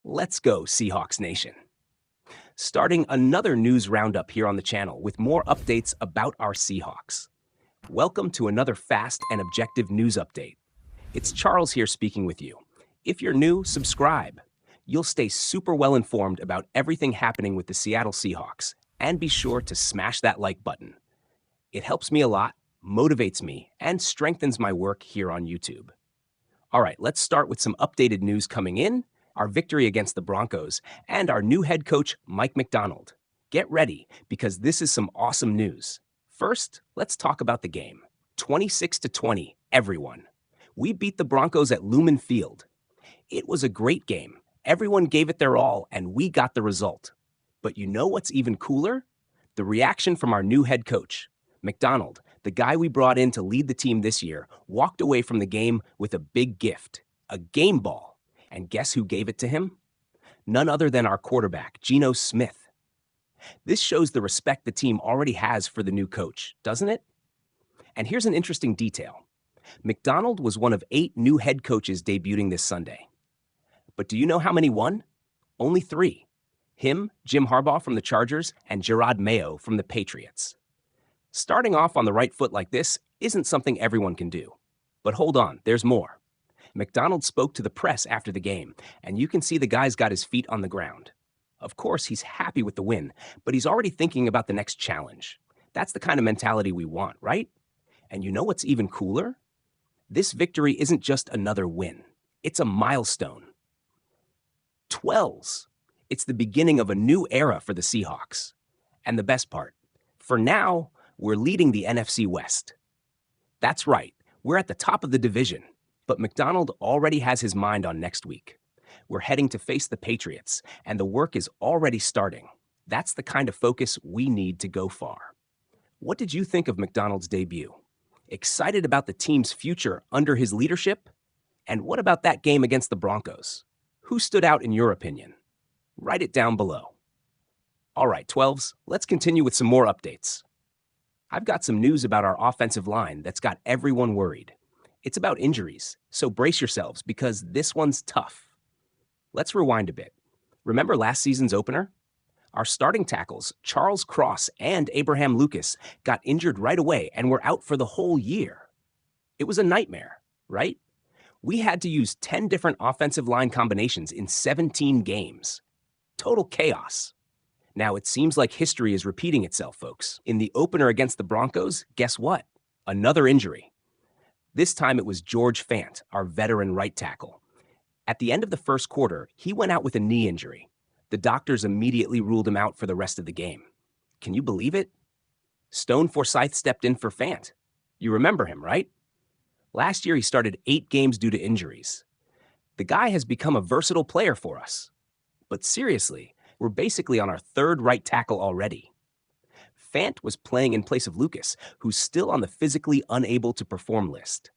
Let's go, Seahawks Nation. Starting another news roundup here on the channel with more updates about our Seahawks. Welcome to another fast and objective news update. It's Charles here speaking with you. If you're new, subscribe. You'll stay super well informed about everything happening with the Seattle Seahawks, and be sure to smash that like button. It helps me a lot, motivates me, and strengthens my work here on YouTube. All right, let's start with some updated news coming in, our victory against the Broncos, and our new head coach, Mike Macdonald. Get ready, because this is some awesome news. First, let's talk about the game. 26-20, everyone. We beat the Broncos at Lumen Field. It was a great game. Everyone gave it their all, and we got the result. But you know what's even cooler? The reaction from our new head coach. Macdonald, the guy we brought in to lead the team this year, walked away from the game with a big gift, a game ball. And guess who gave it to him? None other than our quarterback, Geno Smith. This shows the respect the team already has for the new coach, doesn't it? And here's an interesting detail. Macdonald was one of 8 new head coaches debuting this Sunday. But do you know how many won? Only 3. Him, Jim Harbaugh from the Chargers, and Gerard Mayo from the Patriots. Starting off on the right foot like this isn't something everyone can do. But hold on, there's more. Macdonald spoke to the press after the game, and you can see the guy's got his feet on the ground. Of course, he's happy with the win, but he's already thinking about the next challenge. That's the kind of mentality we want, right? And you know what's even cooler? This victory isn't just another win. It's a milestone. 12s. It's the beginning of a new era for the Seahawks. And the best part, for now, we're leading the NFC West. That's right, we're at the top of the division. But Macdonald already has his mind on next week. We're heading to face the Patriots, and the work is already starting. That's the kind of focus we need to go far. What did you think of Macdonald's debut? Excited about the team's future under his leadership? And what about that game against the Broncos? Who stood out in your opinion? Write it down below. All right, 12s, let's continue with some more updates. I've got some news about our offensive line that's got everyone worried. It's about injuries, so brace yourselves because this one's tough. Let's rewind a bit. Remember last season's opener? Our starting tackles, Charles Cross and Abraham Lucas, got injured right away and were out for the whole year. It was a nightmare, right? We had to use 10 different offensive line combinations in 17 games. Total chaos. Now, it seems like history is repeating itself, folks. In the opener against the Broncos, guess what? Another injury. This time it was George Fant, our veteran right tackle. At the end of the first quarter, he went out with a knee injury. The doctors immediately ruled him out for the rest of the game. Can you believe it? Stone Forsythe stepped in for Fant. You remember him, right? Last year he started 8 games due to injuries. The guy has become a versatile player for us. But seriously, we're basically on our 3rd right tackle already. Fant was playing in place of Lucas, who's still on the physically unable to perform list.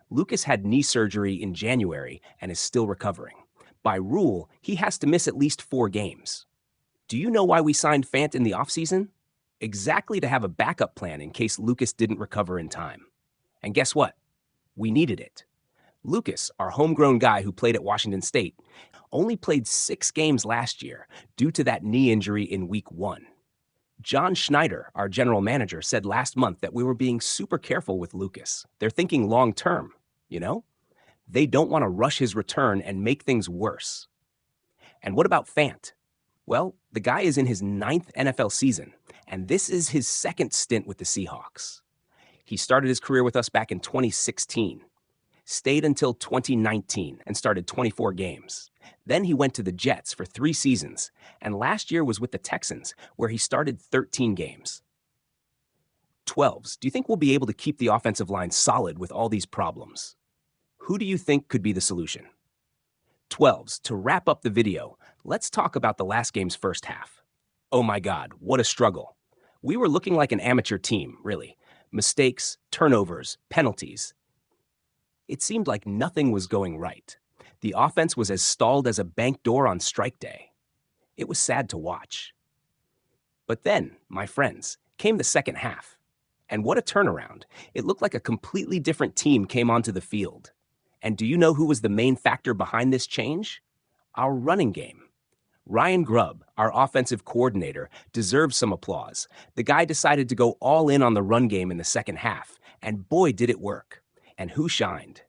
Lucas had knee surgery in January and is still recovering. By rule, he has to miss at least 4 games. Do you know why we signed Fant in the offseason? Exactly to have a backup plan in case Lucas didn't recover in time. And guess what? We needed it. Lucas, our homegrown guy who played at Washington State, only played 6 games last year due to that knee injury in week 1. John Schneider, our general manager, said last month that we were being super careful with Lucas. They're thinking long-term, you know? They don't want to rush his return and make things worse. And what about Fant? Well, the guy is in his 9th NFL season, and this is his 2nd stint with the Seahawks. He started his career with us back in 2016, stayed until 2019, and started 24 games. Then he went to the Jets for 3 seasons, and last year was with the Texans, where he started 13 games. 12s, do you think we'll be able to keep the offensive line solid with all these problems? Who do you think could be the solution? 12s, to wrap up the video, let's talk about the last game's first half. Oh my God, what a struggle. We were looking like an amateur team, really. Mistakes, turnovers, penalties. It seemed like nothing was going right. The offense was as stalled as a bank door on strike day. It was sad to watch. But then, my friends, came the second half. And what a turnaround. It looked like a completely different team came onto the field. And do you know who was the main factor behind this change? Our running game. Ryan Grubb, our offensive coordinator, deserves some applause. The guy decided to go all in on the run game in the second half, and boy, did it work. And who shined?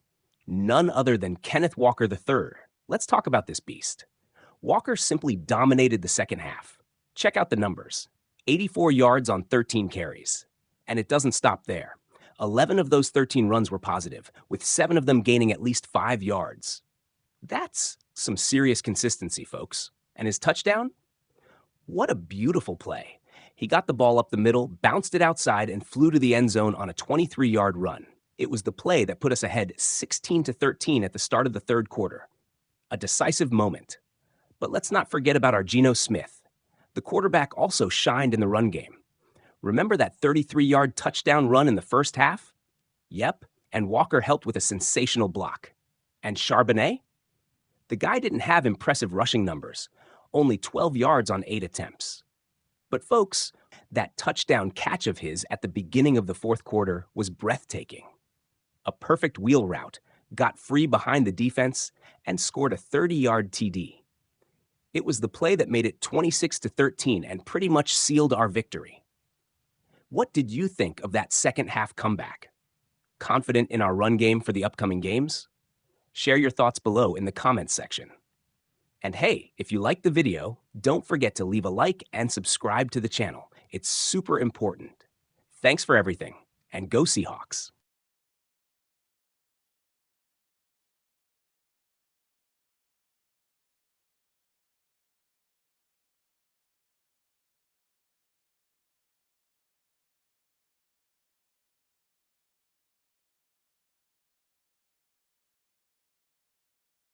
None other than Kenneth Walker III. Let's talk about this beast. Walker simply dominated the second half. Check out the numbers. 84 yards on 13 carries. And it doesn't stop there. 11 of those 13 runs were positive, with 7 of them gaining at least 5 yards. That's some serious consistency, folks. And his touchdown? What a beautiful play. He got the ball up the middle, bounced it outside, and flew to the end zone on a 23-yard run. It was the play that put us ahead 16-13 at the start of the third quarter. A decisive moment. But let's not forget about our Geno Smith. The quarterback also shined in the run game. Remember that 33-yard touchdown run in the first half? Yep, and Walker helped with a sensational block. And Charbonnet? The guy didn't have impressive rushing numbers, only 12 yards on 8 attempts. But folks, that touchdown catch of his at the beginning of the fourth quarter was breathtaking. A perfect wheel route, got free behind the defense, and scored a 30-yard TD. It was the play that made it 26-13 and pretty much sealed our victory. What did you think of that second half comeback? Confident in our run game for the upcoming games? Share your thoughts below in the comments section. And hey, if you liked the video, don't forget to leave a like and subscribe to the channel. It's super important. Thanks for everything, and go Seahawks!